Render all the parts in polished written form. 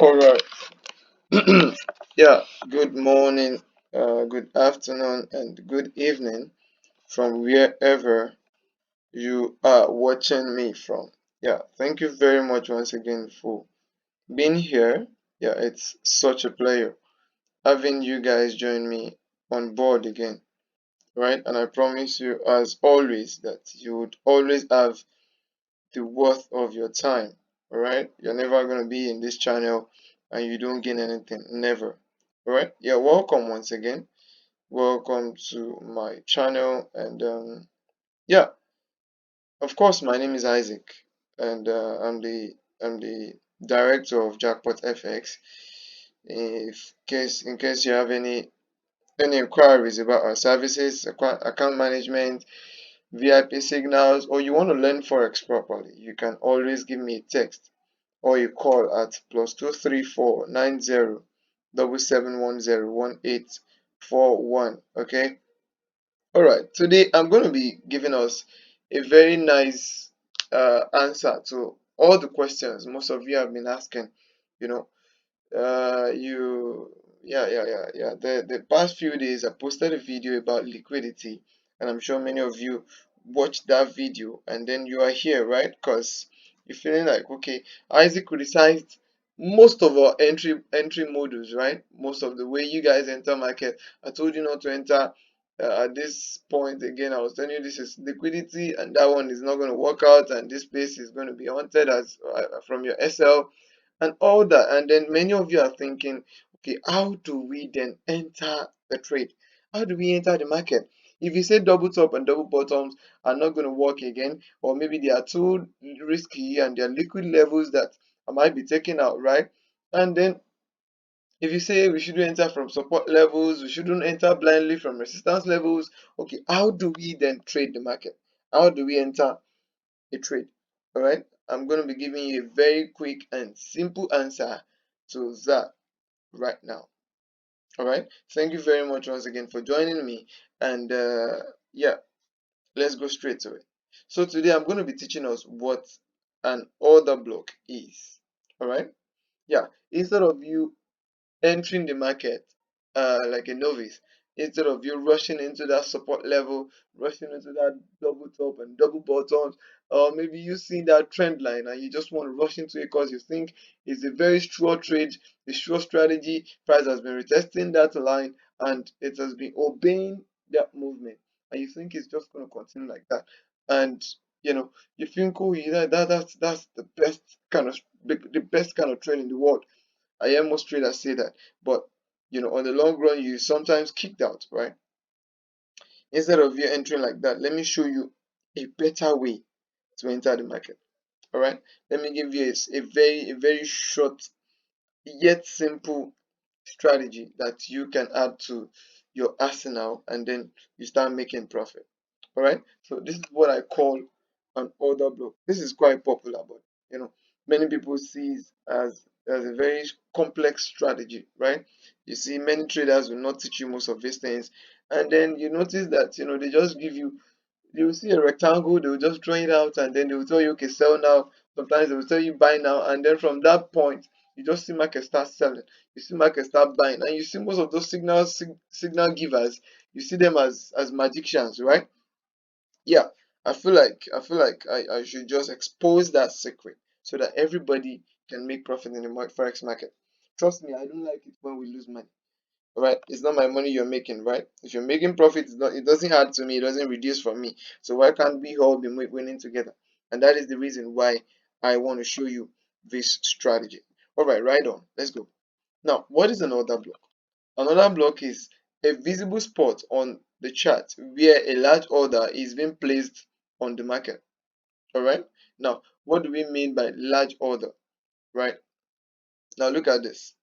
All right. Yeah, good morning, good afternoon, and good evening from wherever you are watching me from. Yeah, thank you very much once again for being here. Yeah, it's such a pleasure having you guys join me on board again, right? And I promise you, as always, that you would always have the worth of your time, all right? You're never going to be in this channel and you don't gain anything, never. All right, yeah, welcome once again. Welcome to my channel, and yeah, of course, my name is Isaac, and I'm the director of Jackpot FX. In case you have any inquiries about our services, account management, VIP signals, or you want to learn forex properly, you can always give me a text or a call at +234 90 7710 1841. Okay. All right. Today I'm going to be giving us a very nice answer to all the questions most of you have been asking. You know, you yeah. The past few days I posted a video about liquidity, and I'm sure many of you watched that video, and then you are here, right? Because you're feeling like, okay, Isaac criticized most of our entry models, right? Most of the way you guys enter market. I told you not to enter at this point. Again, I was telling you this is liquidity, and that one is not going to work out, and this place is going to be haunted as from your SL and all that. And then many of you are thinking, okay, how do we then enter the trade? How do we enter the market? If you say double top and double bottoms are not going to work again, or maybe they are too risky and they are liquid levels that I might be taking out, right? And then if you say we shouldn't enter from support levels, we shouldn't enter blindly from resistance levels, okay, how do we then trade the market? How do we enter a trade? All right, I'm going to be giving you a very quick and simple answer to that right now. All right, thank you very much once again for joining me, and yeah, let's go straight to it. So today I'm going to be teaching us what an order block is. All right, yeah, instead of you entering the market like a novice, instead of you rushing into that support level, rushing into that double top and double bottoms, or maybe you seeing that trend line and you just want to rush into it because you think it's a very sure trade, a sure strategy. Price has been retesting that line and it has been obeying that movement, and you think it's just going to continue like that. And you think, oh, that's the best kind of the best kind of trade in the world. I hear most traders say that, but on the long run, you sometimes kicked out, right? Instead of you entering like that, let me show you a better way to enter the market. All right, let me give you a very short yet simple strategy that you can add to your arsenal, and then you start making profit. All right, so this is what I call an order block. This is quite popular, but many people see it as a very complex strategy, right? You see, many traders will not teach you most of these things, and then you notice that they just give you, you will see a rectangle, they will just draw it out, and then they will tell you, okay, sell now. Sometimes they will tell you buy now, and then from that point, you just see market start selling. You see market start buying, and you see most of those signal givers. You see them as magicians, right? Yeah, I feel like I should just expose that secret so that everybody can make profit in the forex market. Trust me, I don't like it when we lose money. Right? It's not my money you're making, right? If you're making profit, it doesn't add to me, it doesn't reduce from me. So why can't we all be winning together? And that is the reason why I want to show you this strategy. All right, right on. Let's go. Now, what is an order block? Another block is a visible spot on the chart where a large order is being placed on the market. All right. Now, what do we mean by large order? Right. Now, look at this.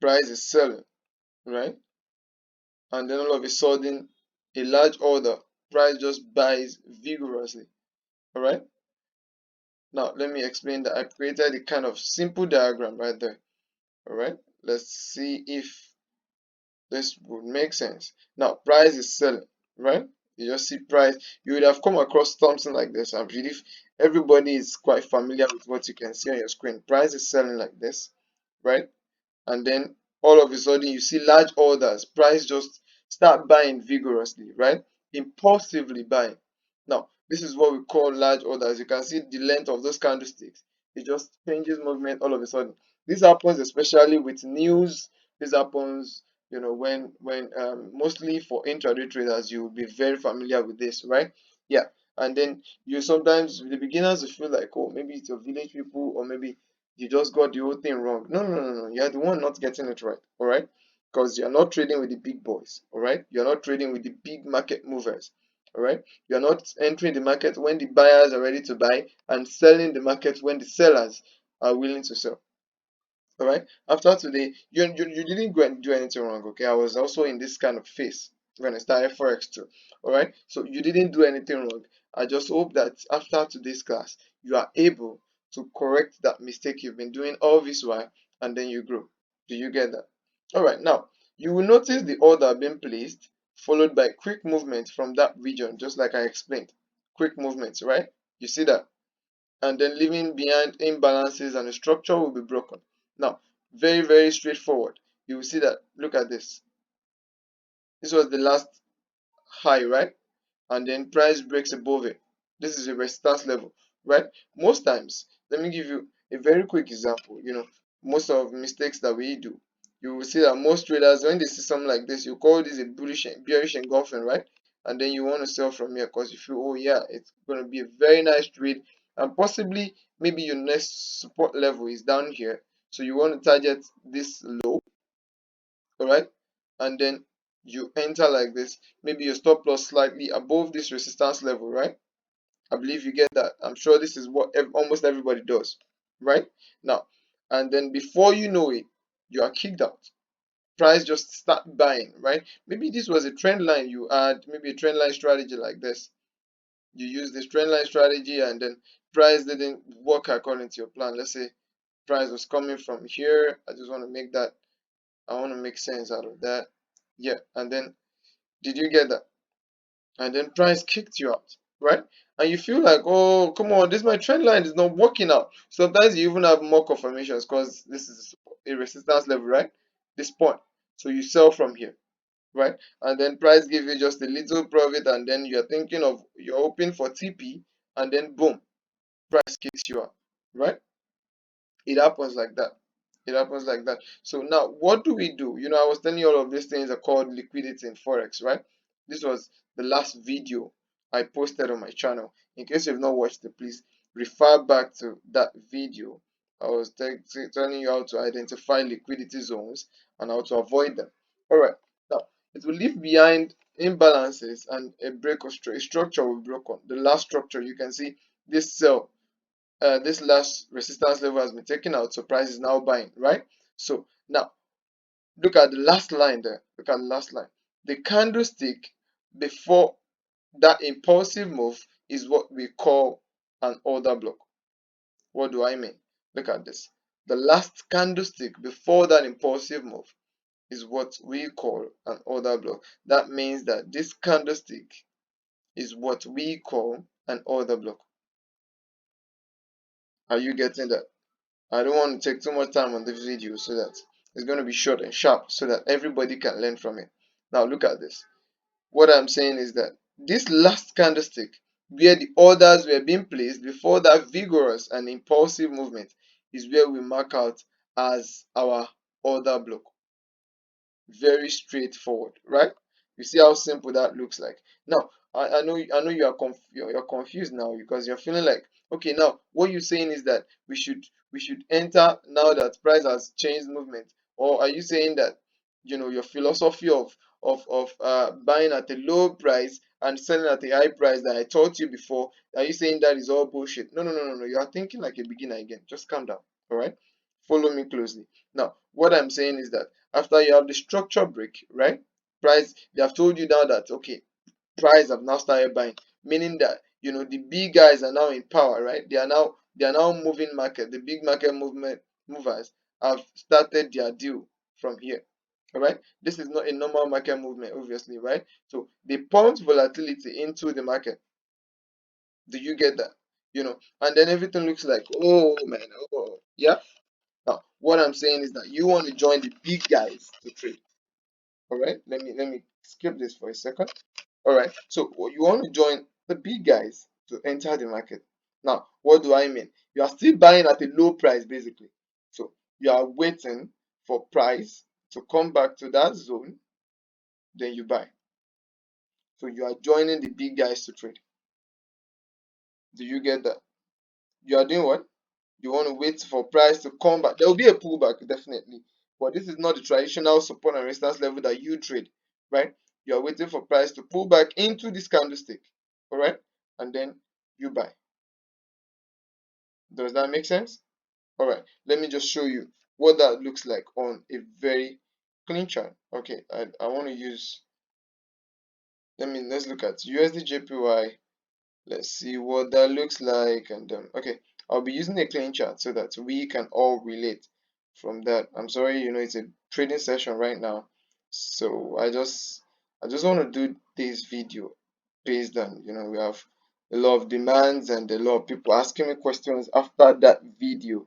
Price is selling, right? And then all of a sudden, a large order, price just buys vigorously. All right. Now, let me explain that. I created a kind of simple diagram right there. All right. Let's see if this would make sense. Now, price is selling, right? You just see price. You would have come across something like this. I believe everybody is quite familiar with what you can see on your screen. Price is selling like this, right? And then all of a sudden you see large orders, price just start buying vigorously, right? Impulsively buying. Now, this is what we call large orders. You can see the length of those candlesticks. It just changes movement all of a sudden. This happens especially with news. This happens, when mostly for intraday traders, you will be very familiar with this, right? Yeah. And then you sometimes the beginners will feel like, oh, maybe it's your village people, or maybe you just got the whole thing wrong. No, no, no, no. You're the one not getting it right. All right. Because you're not trading with the big boys. All right. You're not trading with the big market movers. All right. You're not entering the market when the buyers are ready to buy and selling the market when the sellers are willing to sell. All right. After today, you didn't go and do anything wrong. Okay. I was also in this kind of phase when I started Forex too. All right. So you didn't do anything wrong. I just hope that after today's class, you are able to correct that mistake you've been doing all this while and then you grow. Do you get that? All right. Now, you will notice the order being placed followed by quick movement from that region, just like I explained. Quick movements, right? You see that? And then leaving behind imbalances and the structure will be broken. Now, very, very straightforward. You will see that, look at this. This was the last high, right? And then price breaks above it. This is a resistance level, right? Most times, let me give you a very quick example. Most of mistakes that we do, you will see that most traders, when they see something like this, you call this a bullish and bearish engulfing, right? And then you want to sell from here because you feel, oh yeah, it's going to be a very nice trade, and possibly maybe your next support level is down here, so you want to target this low, all right? And then you enter like this, maybe your stop loss slightly above this resistance level, right? I believe you get that. I'm sure this is what almost everybody does, right? Now, and then before you know it, you are kicked out. Price just start buying, right? Maybe this was a trend line you had, maybe a trend line strategy like this. You use this trend line strategy and then price didn't work according to your plan. Let's say price was coming from here. I just want to make that, I want to make sense out of that. Yeah, and then did you get that? And then price kicked you out, right? And you feel like, oh, come on, this my trend line is not working out. Sometimes you even have more confirmations because this is a resistance level, right? This point. So you sell from here, right? And then price give you just a little profit, and then you're thinking of you're hoping for TP, and then boom, price kicks you out, right? It happens like that. It happens like that. So now, what do we do? I was telling you all of these things are called liquidity in Forex, right? This was the last video I posted on my channel. In case you've not watched it, please refer back to that video. I was telling you how to identify liquidity zones and how to avoid them. All right. Now, it will leave behind imbalances and a break of structure will be broken. The last structure, you can see this cell, this last resistance level has been taken out, so price is now buying, right? So now look at the last line there. Look at the last line. The candlestick before that impulsive move is what we call an order block. What do I mean? Look at this. The last candlestick before that impulsive move is what we call an order block. That means that this candlestick is what we call an order block. Are you getting that? I don't want to take too much time on this video so that it's going to be short and sharp so that everybody can learn from it. Now look at this. What I'm saying is that this last candlestick where the orders were being placed before that vigorous and impulsive movement is where we mark out as our order block. Very straightforward, right? You see how simple that looks like. Now, I know you're confused now because you're feeling like, okay, now what you're saying is that we should enter now that price has changed movement, or are you saying that your philosophy of buying at a low price and selling at a high price that I taught you before, are you saying that is all bullshit? No, no, no, no, no. You are thinking like a beginner again. Just calm down, all right? Follow me closely. Now, what I'm saying is that after you have the structure break, right? Price, they have told you now that okay, price have now started buying, meaning that the big guys are now in power, right? They are now moving market. The big market movement movers have started their deal from here. All right. This is not a normal market movement, obviously, right? So they pumped volatility into the market. Do you get that? And then everything looks like, oh man, oh yeah. Now, what I'm saying is that you want to join the big guys to trade. All right, let me skip this for a second. All right, so you want to join the big guys to enter the market. Now, what do I mean? You are still buying at a low price, basically. So you are waiting for price to come back to that zone, then you buy. So you are joining the big guys to trade. Do you get that? You are doing what? You want to wait for price to come back. There will be a pullback, definitely. But this is not the traditional support and resistance level that you trade, right? You are waiting for price to pull back into this candlestick, all right? And then you buy. Does that make sense? All right, let me just show you what that looks like on a very clean chart. Okay, I want to use, let's look at USDJPY. Let's see what that looks like. And okay, I'll be using a clean chart so that we can all relate from that. I'm sorry, it's a trading session right now, so I just want to do this video based on, we have a lot of demands and a lot of people asking me questions after that video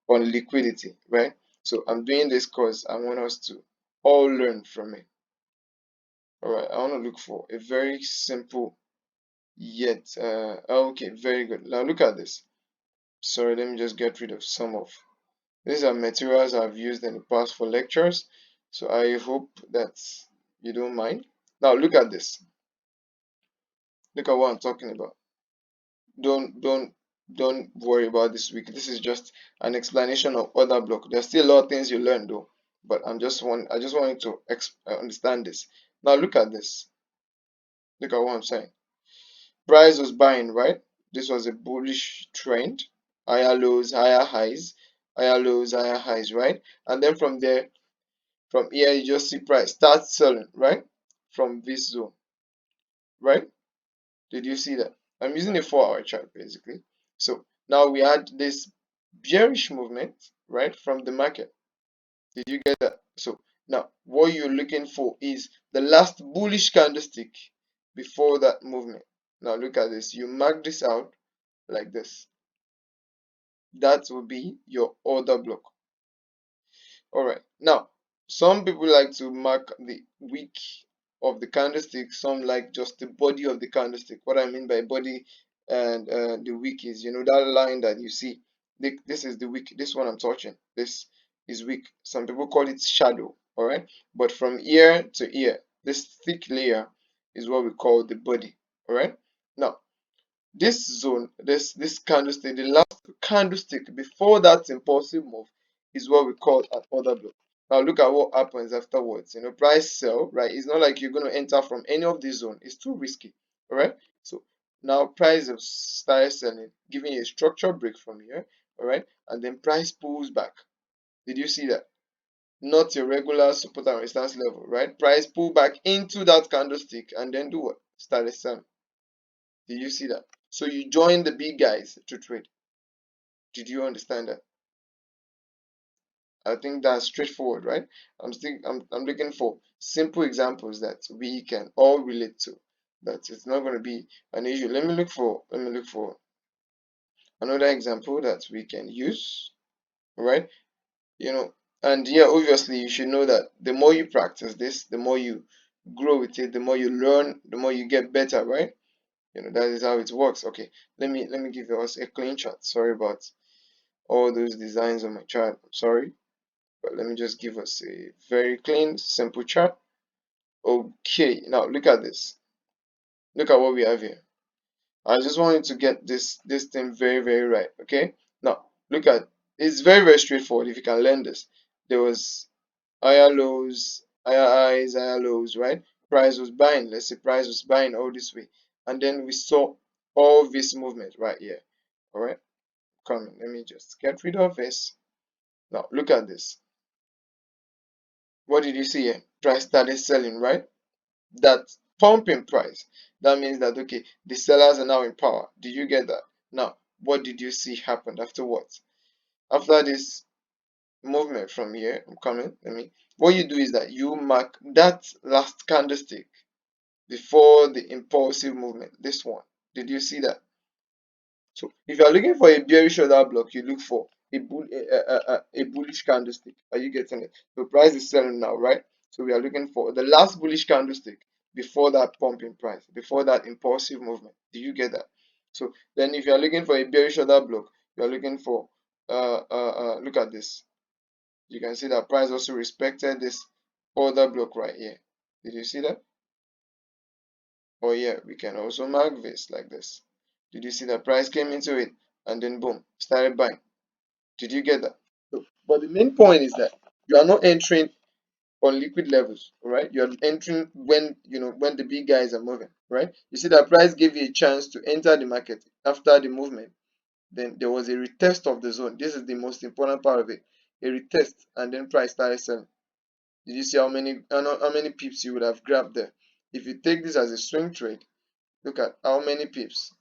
on liquidity, right? So I'm doing this because I want us to all learn from it. All right, I want to look for a very simple yet okay, very good. Now look at this. Sorry, let me just get rid of some of these are materials I've used in the past for lectures, so I hope that you don't mind. Now look at this. Look at what I'm talking about. Don't worry about this week. This is just an explanation of other block. There's still a lot of things you learn though, but I just want you to understand this. Now look at this. Look at what I'm saying. Price was buying, right? This was a bullish trend. Higher lows, higher highs, higher lows, higher highs, right? And then from there, from here, you just see price start selling, right? From this zone, right? Did you see that? I'm using a 4-hour chart basically. So now we had this bearish movement, right, from the market. Did you get that? So now what you're looking for is the last bullish candlestick before that movement. Now look at this. You mark this out like this. That will be your order block. All right. Now, some people like to mark the wick of the candlestick. Some like just the body of the candlestick. What I mean by body and the wick is, that line that you see. This is the wick. This one I'm touching. This is wick. Some people call it shadow. All right. But from ear to ear, this thick layer is what we call the body. All right. Now, this zone, this candlestick, the last candlestick before that impulsive move is what we call an order block. Now look at what happens afterwards. Price sell, right? It's not like you're going to enter from any of this zone. It's too risky, all right? So now price have started selling, giving you a structural break from here, all right? And then price pulls back. Did you see that? Not your regular support and resistance level, right? Price pull back into that candlestick and then do what? Started selling. Did you see that? So you join the big guys to trade. Did you understand that? I think that's straightforward, right? I'm looking for simple examples that we can all relate to. That it's not going to be an issue. Let me look for another example that we can use, right? And yeah, obviously you should know that the more you practice this, the more you grow with it, the more you learn, the more you get better, right? That is how it works. Okay, let me give us a clean chart. Sorry about all those designs on my chart. I'm sorry, but let me just give us a very clean, simple chart. Okay, now look at this. Look at what we have here. I just wanted to get this thing very, very right. Okay, now look at it's very, very straightforward if you can learn this. There was higher lows, higher highs, higher lows, right? Price was buying. Let's say price was buying all this way, and then we saw all this movement right here. All right, coming. Let me just get rid of this. Now look at this. What did you see here? Price started selling, right? That pumping price. That means that okay, the sellers are now in power. Did you get that? Now, what did you see happened afterwards? After this movement from here, I'm coming. What you do is that you mark that last candlestick before the impulsive movement. This one. Did you see that? So if you are looking for a bearish order block, you look for a bullish candlestick. Are you getting it? The price is selling now, right? So we are looking for the last bullish candlestick before that pump in price, before that impulsive movement. Do you get that? So then if you are looking for a bearish order block, you are looking for look at this. You can see that price also respected this order block right here. Did you see that? Oh yeah, we can also mark this like this. Did you see that price came into it and then boom, started buying? Did you get that? So, but the main point is that you are not entering on liquid levels, right? You're entering when when the big guys are moving, right? You see that price gave you a chance to enter the market after the movement. Then there was a retest of the zone. This is the most important part of it. A retest, and then price started selling. Did you see how many pips you would have grabbed there? If you take this as a swing trade, look at how many pips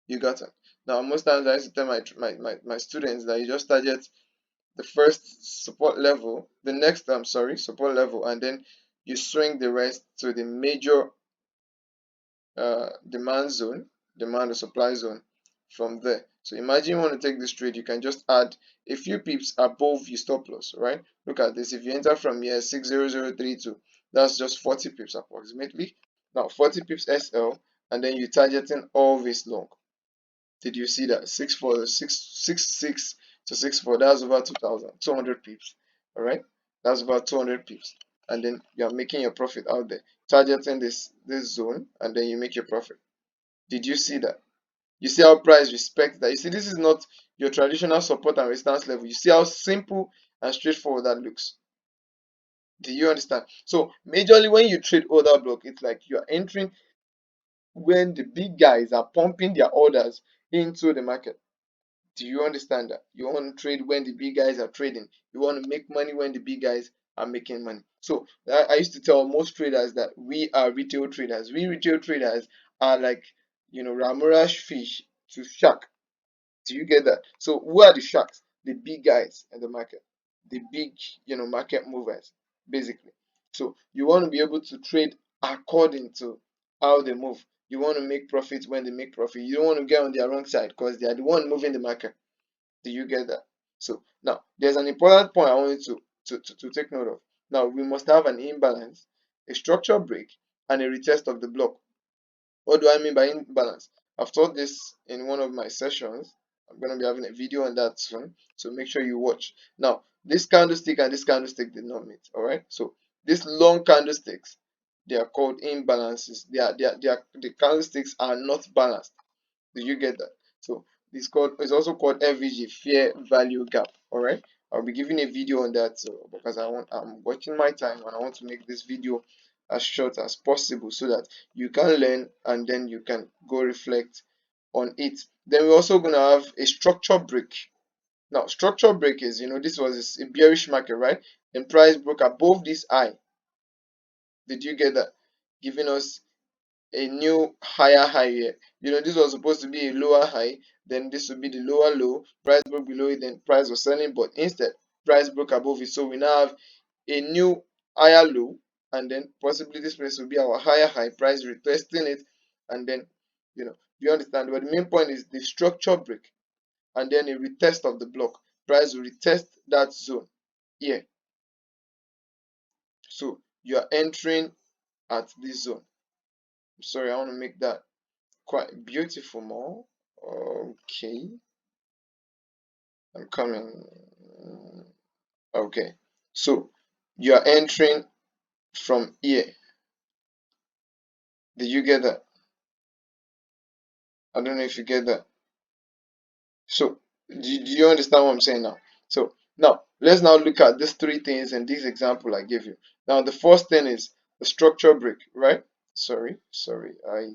you got it. Now most times I used to tell my students that you just target the first support level, the next support level, and then you swing the rest to the major demand zone, demand or supply zone from there. So imagine you want to take this trade, you can just add a few pips above your stop loss, right? Look at this. If you enter from here 60032, that's just 40 pips approximately. Now 40 pips SL, and then you're targeting all this long. Did you see that? 6 to 6 4, that's over 2,200 pips. Alright? That's about 200 pips. And then you're making your profit out there. Targeting this zone, and then you make your profit. Did you see that? You see how price respects that. You see, this is not your traditional support and resistance level. You see how simple and straightforward that looks. Do you understand? So majorly when you trade order block, it's like you're entering when the big guys are pumping their orders into the market. Do you understand that? You want to trade when the big guys are trading. You want to make money when the big guys are making money. So I used to tell most traders that we are retail traders. We retail traders are like, Ramurash fish to shark. Do you get that? So who are the sharks? The big guys in the market. The big, market movers, basically. So you want to be able to trade according to how they move. You want to make profits when they make profit. You don't want to get on their wrong side because they are the one moving the market. Do you get that? So now there's an important point I want you to take note of. Now we must have an imbalance, a structure break, and a retest of the block. What do I mean by imbalance? I've taught this in one of my sessions. I'm going to be having a video on that soon, so make sure you watch. Now, this candlestick and this candlestick did not meet. All right, so these long candlesticks, they are called imbalances. The candlesticks are not balanced. Do you get that? So it's also called FVG, fair value gap. All right, I'll be giving a video on that because I'm watching my time and I want to make this video as short as possible so that you can learn and then you can go reflect on it. Then we're also gonna have a structure break. Now, structure break is, this was a bearish market, right? And price broke above this high. Did you get that? Giving us a new higher high here. This was supposed to be a lower high, then this would be the lower low. Price broke below it, then price was selling, but instead price broke above it. So we now have a new higher low, and then possibly this place will be our higher high. Price retesting it, and then you understand. But the main point is the structure break, and then a retest of the block. Price will retest that zone here. So you are entering at this zone. Sorry, I want to make that quite beautiful more. Okay, I'm coming. Okay, so you are entering from here. Did you get that? I don't know if you get that. So do you understand what I'm saying now? So now let's now look at these three things in this example I gave you. Now the first thing is the structure break, right? Sorry, I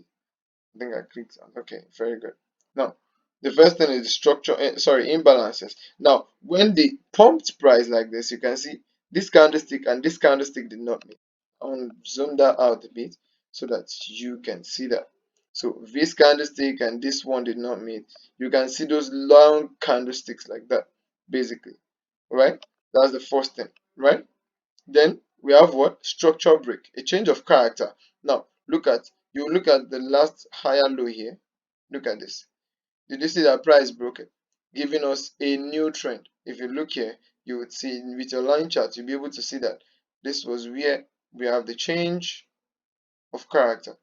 think I clicked on. Okay, very good. Now, the first thing is the structure, imbalances. Now, when they pumped price like this, you can see this candlestick and this candlestick did not meet. I want to zoom that out a bit so that you can see that. So this candlestick and this one did not meet. You can see those long candlesticks like that, basically. Right? That's the first thing, right? Then we have what? Structure break, a change of character. Now, look at the last higher low here. Look at this. Did you see that price broke it? giving us a new trend. If you look here, you would see with your line chart, you'll be able to see that this was where we have the change of character.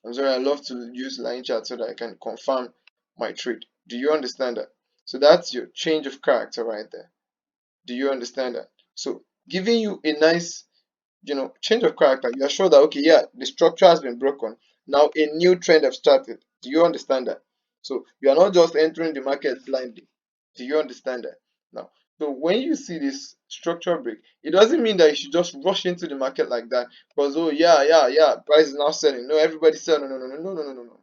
I'm sorry, I love to use line chart so that I can confirm my trade. Do you understand that? So that's your change of character right there. Do you understand that? So giving you a nice, change of character, you are sure that okay, yeah, the structure has been broken. Now a new trend have started. Do you understand that? So you are not just entering the market blindly. Do you understand that? Now, so when you see this structure break, it doesn't mean that you should just rush into the market like that because oh yeah, yeah, yeah, price is now selling. No, everybody's selling. No, no, no, no, no, no, no, no.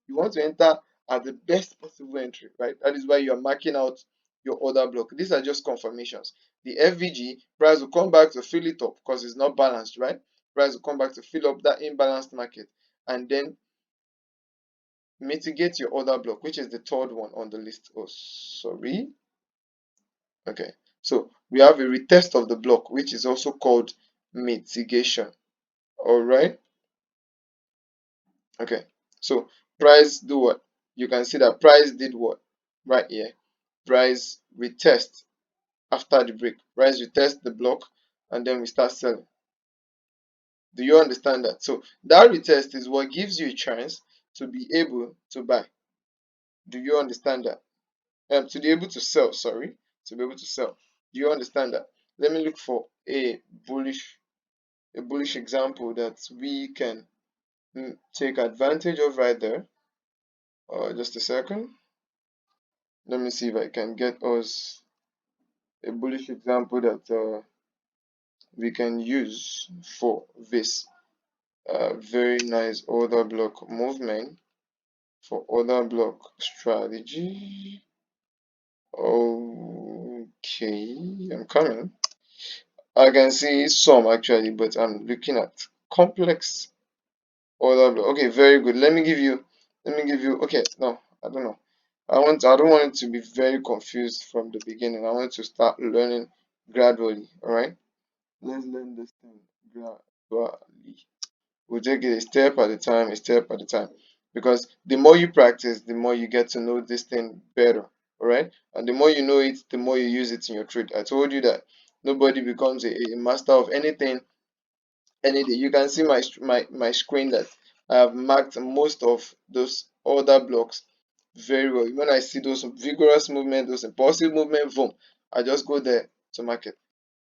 You want to enter at the best possible entry, right? That is why you are marking out your order block. These are just confirmations. The FVG price will come back to fill it up because it's not balanced, right? Price will come back to fill up that imbalanced market and then mitigate your order block, which is the third one on the list. Oh, sorry. Okay. So we have a retest of the block, which is also called mitigation. All right. Okay. So price do what? You can see that price did what? Right here. Price retest after the break. Price retest the block and then we start selling. Do you understand that? So that retest is what gives you a chance to be able to buy. Do you understand that? To be able to sell, sorry, to be able to sell. Do you understand that? Let me look for a bullish example that we can take advantage of right there. Just a second. Let me see if I can get us a bullish example that we can use for this very nice order block movement. For order block strategy. Okay, I'm coming. I can see some actually, but I'm looking at complex order block. Okay, very good. Let me give you okay, no, I don't know. I don't want it to be very confused from the beginning. I want to start learning gradually, alright? Let's learn this thing gradually. We'll take it a step at a time, a step at a time. Because the more you practice, the more you get to know this thing better. Alright? And the more you know it, the more you use it in your trade. I told you that nobody becomes a master of anything any day. You can see my screen that I have marked most of those order blocks very well. When I see those vigorous movement, those impulsive movement, boom, I just go there to market.